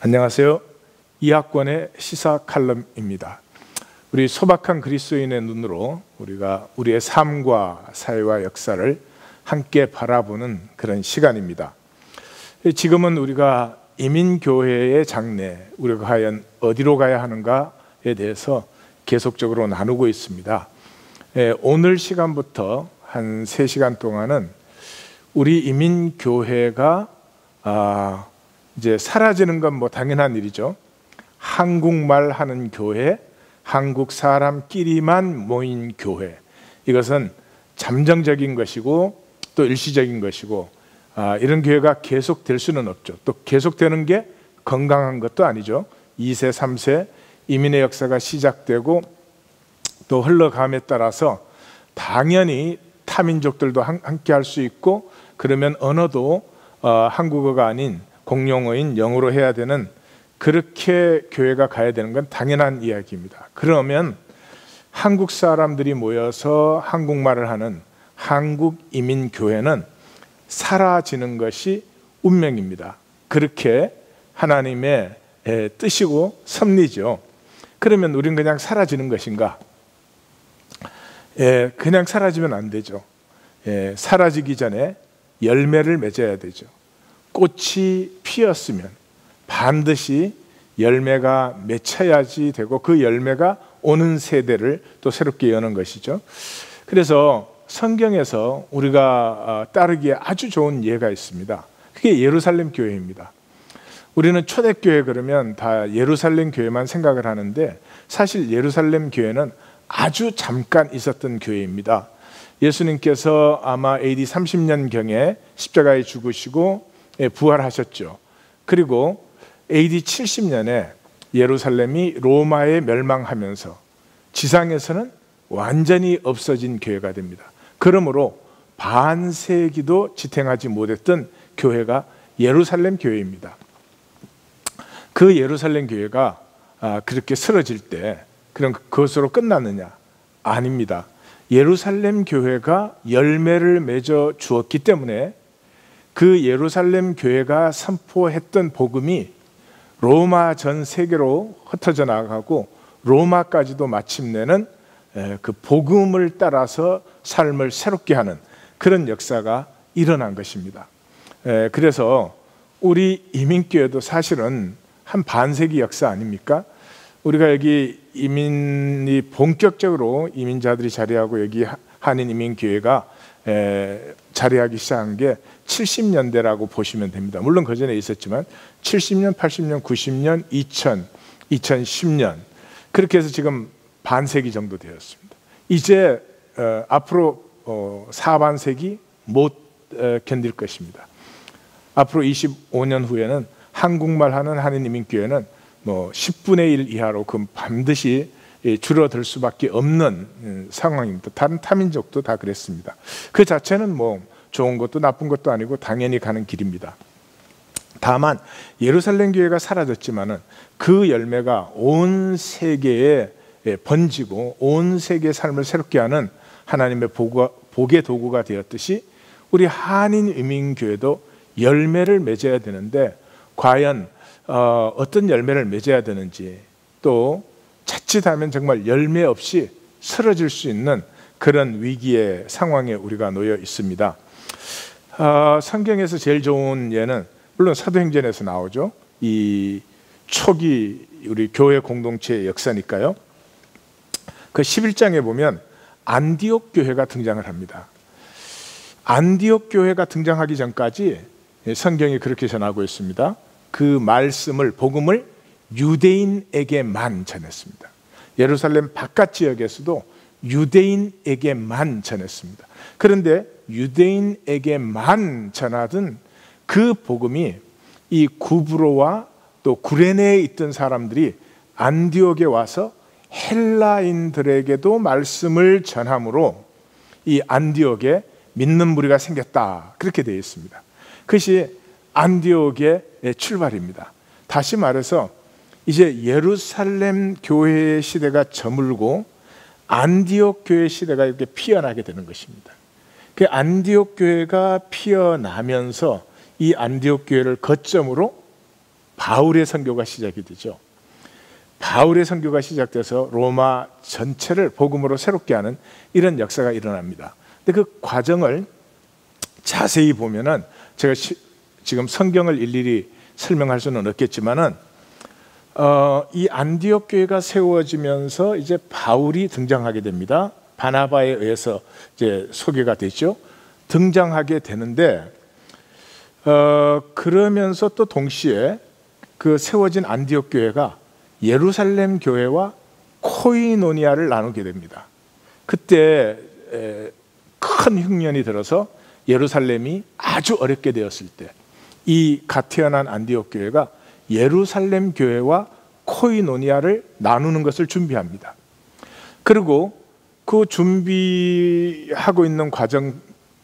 안녕하세요. 이학권의 시사 칼럼입니다. 우리 소박한 그리스도인의 눈으로 우리가 우리의 삶과 사회와 역사를 함께 바라보는 그런 시간입니다. 지금은 우리가 이민교회의 장래, 우리가 과연 어디로 가야 하는가에 대해서 계속적으로 나누고 있습니다. 오늘 시간부터 한 3시간 동안은 우리 이민교회가 이제 사라지는 건 뭐 당연한 일이죠. 한국말 하는 교회, 한국 사람끼리만 모인 교회, 이것은 잠정적인 것이고 또 일시적인 것이고 이런 교회가 계속될 수는 없죠. 또 계속되는 게 건강한 것도 아니죠. 2세, 3세 이민의 역사가 시작되고 또 흘러감에 따라서 당연히 타민족들도 함께 할 수 있고, 그러면 언어도 한국어가 아닌 공용어인 영어로 해야 되는, 그렇게 교회가 가야 되는 건 당연한 이야기입니다. 그러면 한국 사람들이 모여서 한국말을 하는 한국 이민교회는 사라지는 것이 운명입니다. 그렇게 하나님의 뜻이고 섭리죠. 그러면 우리는 그냥 사라지는 것인가? 그냥 사라지면 안 되죠. 사라지기 전에 열매를 맺어야 되죠. 꽃이 피었으면 반드시 열매가 맺혀야지 되고, 그 열매가 오는 세대를 또 새롭게 여는 것이죠. 그래서 성경에서 우리가 따르기에 아주 좋은 예가 있습니다. 그게 예루살렘 교회입니다. 우리는 초대교회 그러면 다 예루살렘 교회만 생각을 하는데, 사실 예루살렘 교회는 아주 잠깐 있었던 교회입니다. 예수님께서 아마 AD 30년경에 십자가에 죽으시고 부활하셨죠. 그리고 AD 70년에 예루살렘이 로마에 멸망하면서 지상에서는 완전히 없어진 교회가 됩니다. 그러므로 반세기도 지탱하지 못했던 교회가 예루살렘 교회입니다. 그 예루살렘 교회가 그렇게 쓰러질 때 그럼 그것으로 끝났느냐? 아닙니다. 예루살렘 교회가 열매를 맺어 주었기 때문에 그 예루살렘 교회가 선포했던 복음이 로마 전 세계로 흩어져 나가고, 로마까지도 마침내는 그 복음을 따라서 삶을 새롭게 하는 그런 역사가 일어난 것입니다. 그래서 우리 이민교회도 사실은 한 반세기 역사 아닙니까? 우리가 여기 이민이 본격적으로 이민자들이 자리하고 여기 한인 이민교회가 자리하기 시작한 게 70년대라고 보시면 됩니다. 물론 그 전에 있었지만 70년, 80년, 90년, 2000, 2010년 그렇게 해서 지금 반세기 정도 되었습니다. 이제 앞으로 사반세기 못 견딜 것입니다. 앞으로 25년 후에는 한국말 하는 한인 이민교회는 뭐 10분의 1 이하로 그 반드시 줄어들 수밖에 없는 상황입니다. 다른 타민족도 다 그랬습니다. 그 자체는 뭐 좋은 것도 나쁜 것도 아니고 당연히 가는 길입니다. 다만 예루살렘 교회가 사라졌지만은 그 열매가 온 세계에 번지고 온 세계의 삶을 새롭게 하는 하나님의 복의 도구가 되었듯이, 우리 한인 이민교회도 열매를 맺어야 되는데, 과연 어떤 열매를 맺어야 되는지, 또 자칫하면 정말 열매 없이 쓰러질 수 있는 그런 위기의 상황에 우리가 놓여 있습니다. 성경에서 제일 좋은 예는 물론 사도행전에서 나오죠. 이 초기 우리 교회 공동체의 역사니까요. 그 11장에 보면 안디옥 교회가 등장을 합니다. 안디옥 교회가 등장하기 전까지 성경이 그렇게 전하고 있습니다. 그 말씀을, 복음을 유대인에게만 전했습니다. 예루살렘 바깥 지역에서도 유대인에게만 전했습니다. 그런데 유대인에게만 전하던 그 복음이 이 구브로와 또 구레네에 있던 사람들이 안디옥에 와서 헬라인들에게도 말씀을 전함으로 이 안디옥에 믿는 무리가 생겼다, 그렇게 되어 있습니다. 그것이 안디옥의 출발입니다. 다시 말해서 이제 예루살렘 교회의 시대가 저물고 안디옥 교회 시대가 이렇게 피어나게 되는 것입니다. 그 안디옥 교회가 피어나면서 이 안디옥 교회를 거점으로 바울의 선교가 시작이 되죠. 바울의 선교가 시작돼서 로마 전체를 복음으로 새롭게 하는 이런 역사가 일어납니다. 근데 그 과정을 자세히 보면은 제가 지금 성경을 일일이 설명할 수는 없겠지만은 이 안디옥 교회가 세워지면서 이제 바울이 등장하게 됩니다. 바나바에 의해서 이제 소개가 되죠. 등장하게 되는데 그러면서 또 동시에 그 세워진 안디옥 교회가 예루살렘 교회와 코이노니아를 나누게 됩니다. 그때 큰 흉년이 들어서 예루살렘이 아주 어렵게 되었을 때 이 갓 태어난 안디옥 교회가 예루살렘 교회와 코이노니아를 나누는 것을 준비합니다. 그리고 그 준비하고 있는 과정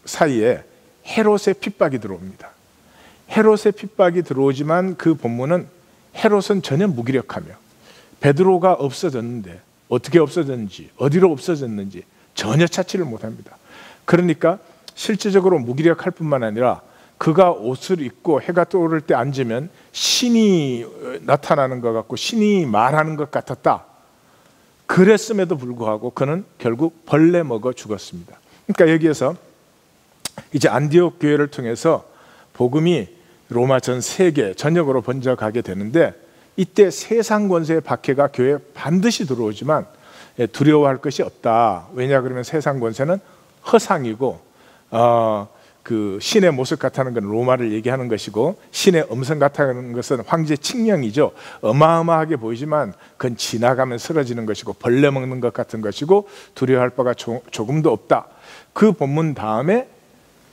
사이에 헤롯의 핍박이 들어옵니다. 헤롯의 핍박이 들어오지만 그 본문은 헤롯은 전혀 무기력하며 베드로가 없어졌는데 어떻게 없어졌는지 어디로 없어졌는지 전혀 찾지를 못합니다. 그러니까 실제적으로 무기력할 뿐만 아니라 그가 옷을 입고 해가 떠오를 때 앉으면 신이 나타나는 것 같고 신이 말하는 것 같았다. 그랬음에도 불구하고 그는 결국 벌레 먹어 죽었습니다. 그러니까 여기에서 이제 안디옥 교회를 통해서 복음이 로마 전 세계 전역으로 번져가게 되는데 이때 세상 권세의 박해가 교회에 반드시 들어오지만 두려워할 것이 없다. 왜냐 그러면 세상 권세는 허상이고 그 신의 모습 같다는 건 로마를 얘기하는 것이고 신의 음성 같다는 것은 황제 칙령이죠. 어마어마하게 보이지만 그건 지나가면 쓰러지는 것이고 벌레 먹는 것 같은 것이고 두려워할 바가 조금도 없다. 그 본문 다음에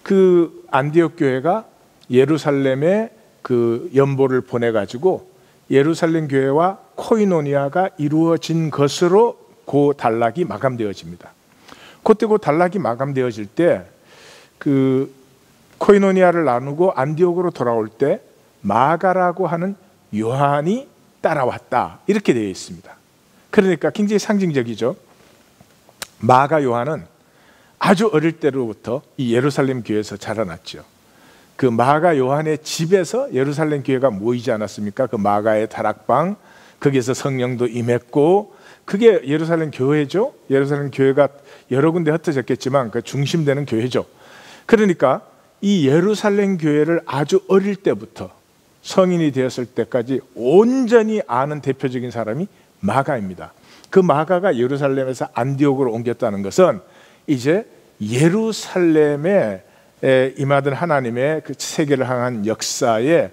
그 안디옥 교회가 예루살렘에 그 연보를 보내가지고 예루살렘 교회와 코이노니아가 이루어진 것으로 그 단락이 마감되어집니다. 그때 그 단락이 마감되어질 때 그 코이노니아를 나누고 안디옥으로 돌아올 때 마가라고 하는 요한이 따라왔다 이렇게 되어 있습니다. 그러니까 굉장히 상징적이죠. 마가 요한은 아주 어릴 때로부터 이 예루살렘 교회에서 자라났죠. 그 마가 요한의 집에서 예루살렘 교회가 모이지 않았습니까? 그 마가의 다락방 거기에서 성령도 임했고 그게 예루살렘 교회죠. 예루살렘 교회가 여러 군데 흩어졌겠지만 그 중심되는 교회죠. 그러니까 이 예루살렘 교회를 아주 어릴 때부터 성인이 되었을 때까지 온전히 아는 대표적인 사람이 마가입니다. 그 마가가 예루살렘에서 안디옥으로 옮겼다는 것은 이제 예루살렘에 임하던 하나님의 그 세계를 향한 역사의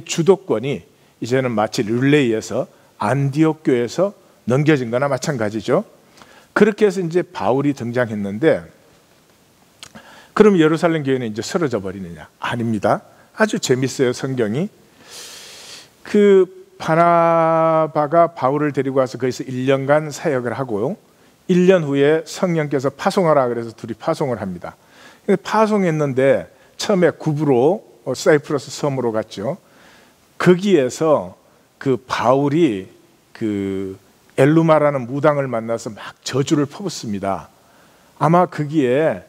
주도권이 이제는 마치 릴레이에서 안디옥 교회에서 넘겨진 거나 마찬가지죠. 그렇게 해서 이제 바울이 등장했는데 그럼 예루살렘 교회는 이제 쓰러져 버리느냐? 아닙니다. 아주 재밌어요. 성경이 그 바나바가 바울을 데리고 와서 거기서 1년간 사역을 하고요. 1년 후에 성령께서 파송하라 그래서 둘이 파송을 합니다. 파송했는데 처음에 구브로 사이프러스 섬으로 갔죠. 거기에서 그 바울이 그 엘루마라는 무당을 만나서 막 저주를 퍼붓습니다. 아마 거기에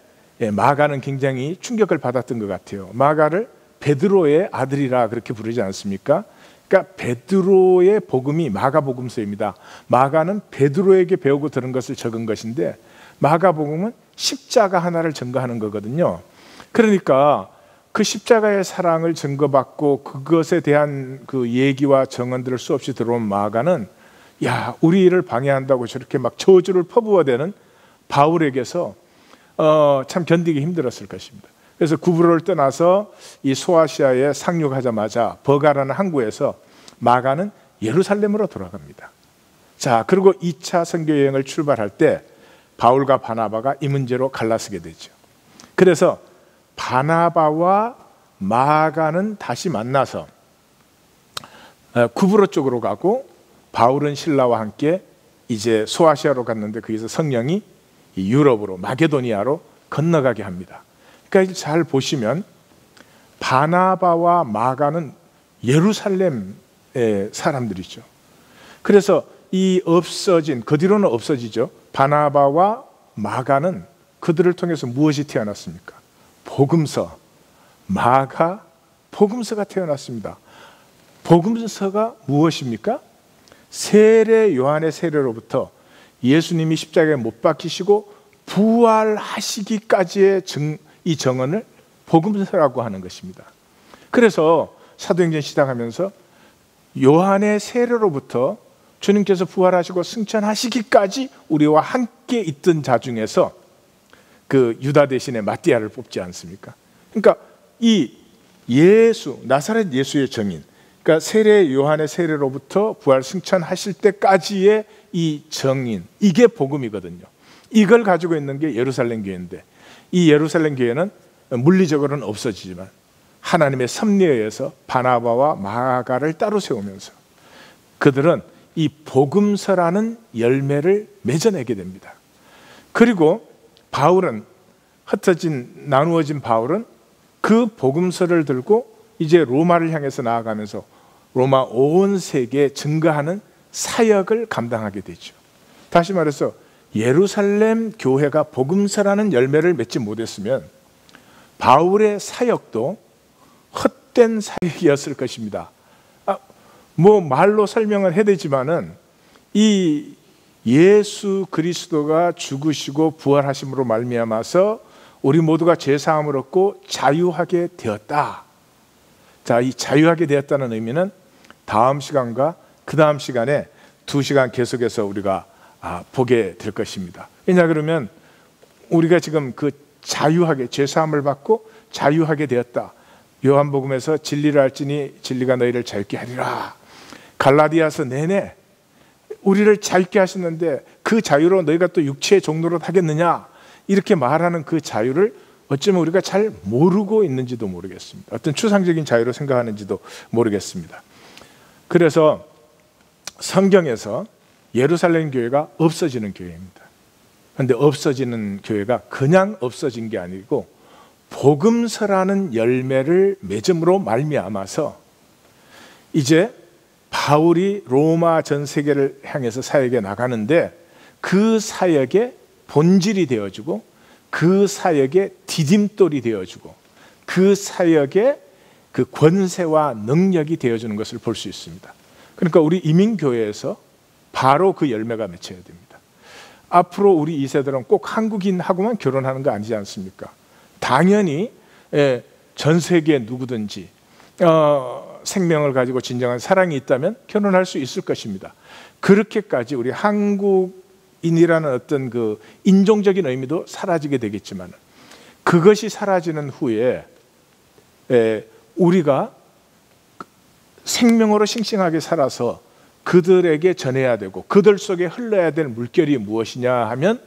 마가는 굉장히 충격을 받았던 것 같아요. 마가를 베드로의 아들이라 그렇게 부르지 않습니까? 그러니까 베드로의 복음이 마가복음서입니다. 마가는 베드로에게 배우고 들은 것을 적은 것인데 마가복음은 십자가 하나를 증거하는 거거든요. 그러니까 그 십자가의 사랑을 증거받고 그것에 대한 그 얘기와 정언들을 수없이 들어온 마가는 야, 우리 일을 방해한다고 저렇게 막 저주를 퍼부어대는 바울에게서 참 견디기 힘들었을 것입니다. 그래서 구브로를 떠나서 이 소아시아에 상륙하자마자 버가라는 항구에서 마가는 예루살렘으로 돌아갑니다. 자, 그리고 2차 선교 여행을 출발할 때 바울과 바나바가 이 문제로 갈라서게 되죠. 그래서 바나바와 마가는 다시 만나서 구브로 쪽으로 가고 바울은 신라와 함께 이제 소아시아로 갔는데 거기서 성령이 유럽으로 마게도니아로 건너가게 합니다. 그러니까 잘 보시면 바나바와 마가는 예루살렘의 사람들이죠. 그래서 이 없어진 그 뒤로는 없어지죠. 바나바와 마가는 그들을 통해서 무엇이 태어났습니까? 복음서, 마가 복음서가 태어났습니다. 복음서가 무엇입니까? 세례 요한의 세례로부터 예수님이 십자가에 못 박히시고 부활하시기까지의 이 정언을 복음서라고 하는 것입니다. 그래서 사도행전 시작하면서 요한의 세례로부터 주님께서 부활하시고 승천하시기까지 우리와 함께 있던 자 중에서 그 유다 대신에 마띠아를 뽑지 않습니까? 그러니까 이 예수, 나사렛 예수의 정인, 그러니까 세례 요한의 세례로부터 부활 승천하실 때까지의 이 정인, 이게 복음이거든요. 이걸 가지고 있는 게 예루살렘 교회인데, 이 예루살렘 교회는 물리적으로는 없어지지만 하나님의 섭리에 의해서 바나바와 마가를 따로 세우면서 그들은 이 복음서라는 열매를 맺어내게 됩니다. 그리고 바울은, 나누어진 바울은 그 복음서를 들고 이제 로마를 향해서 나아가면서 로마 온 세계에 증거하는 사역을 감당하게 되죠. 다시 말해서 예루살렘 교회가 복음서라는 열매를 맺지 못했으면 바울의 사역도 헛된 사역이었을 것입니다. 뭐 말로 설명을 해야 되지만은 이 예수 그리스도가 죽으시고 부활하심으로 말미암아서 우리 모두가 죄 사함을 얻고 자유하게 되었다. 자, 이 자유하게 되었다는 의미는 다음 시간과 그 다음 시간에 2시간 계속해서 우리가 보게 될 것입니다. 왜냐 그러면 우리가 지금 그 자유하게 죄 사함을 받고 자유하게 되었다. 요한복음에서 진리를 알지니 진리가 너희를 자유케 하리라. 갈라디아서 내내 우리를 자유케 하시는데 그 자유로 너희가 또 육체의 종노릇 하겠느냐, 이렇게 말하는 그 자유를 어쩌면 우리가 잘 모르고 있는지도 모르겠습니다. 어떤 추상적인 자유로 생각하는지도 모르겠습니다. 그래서 성경에서 예루살렘 교회가 없어지는 교회입니다. 그런데 없어지는 교회가 그냥 없어진 게 아니고 복음서라는 열매를 맺음으로 말미암아서 이제 바울이 로마 전 세계를 향해서 사역에 나가는데 그 사역의 본질이 되어주고 그 사역의 디딤돌이 되어주고 그 사역의 그 권세와 능력이 되어주는 것을 볼 수 있습니다. 그러니까 우리 이민교회에서 바로 그 열매가 맺혀야 됩니다. 앞으로 우리 2세들은 꼭 한국인하고만 결혼하는 거 아니지 않습니까? 당연히 전 세계 누구든지 생명을 가지고 진정한 사랑이 있다면 결혼할 수 있을 것입니다. 그렇게까지 우리 한국인이라는 어떤 그 인종적인 의미도 사라지게 되겠지만 그것이 사라지는 후에 우리가 생명으로 싱싱하게 살아서 그들에게 전해야 되고 그들 속에 흘러야 될 물결이 무엇이냐 하면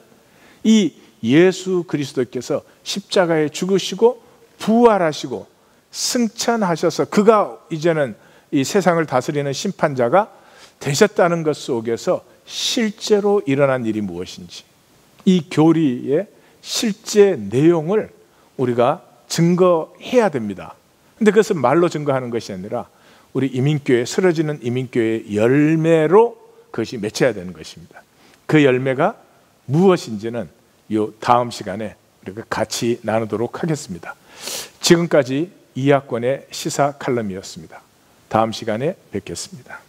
이 예수 그리스도께서 십자가에 죽으시고 부활하시고 승천하셔서 그가 이제는 이 세상을 다스리는 심판자가 되셨다는 것 속에서 실제로 일어난 일이 무엇인지, 이 교리의 실제 내용을 우리가 증거해야 됩니다. 근데 그것은 말로 증거하는 것이 아니라 우리 이민교회, 쓰러지는 이민교회의 열매로 그것이 맺혀야 되는 것입니다. 그 열매가 무엇인지는 이 다음 시간에 우리가 같이 나누도록 하겠습니다. 지금까지 이학권의 시사 칼럼이었습니다. 다음 시간에 뵙겠습니다.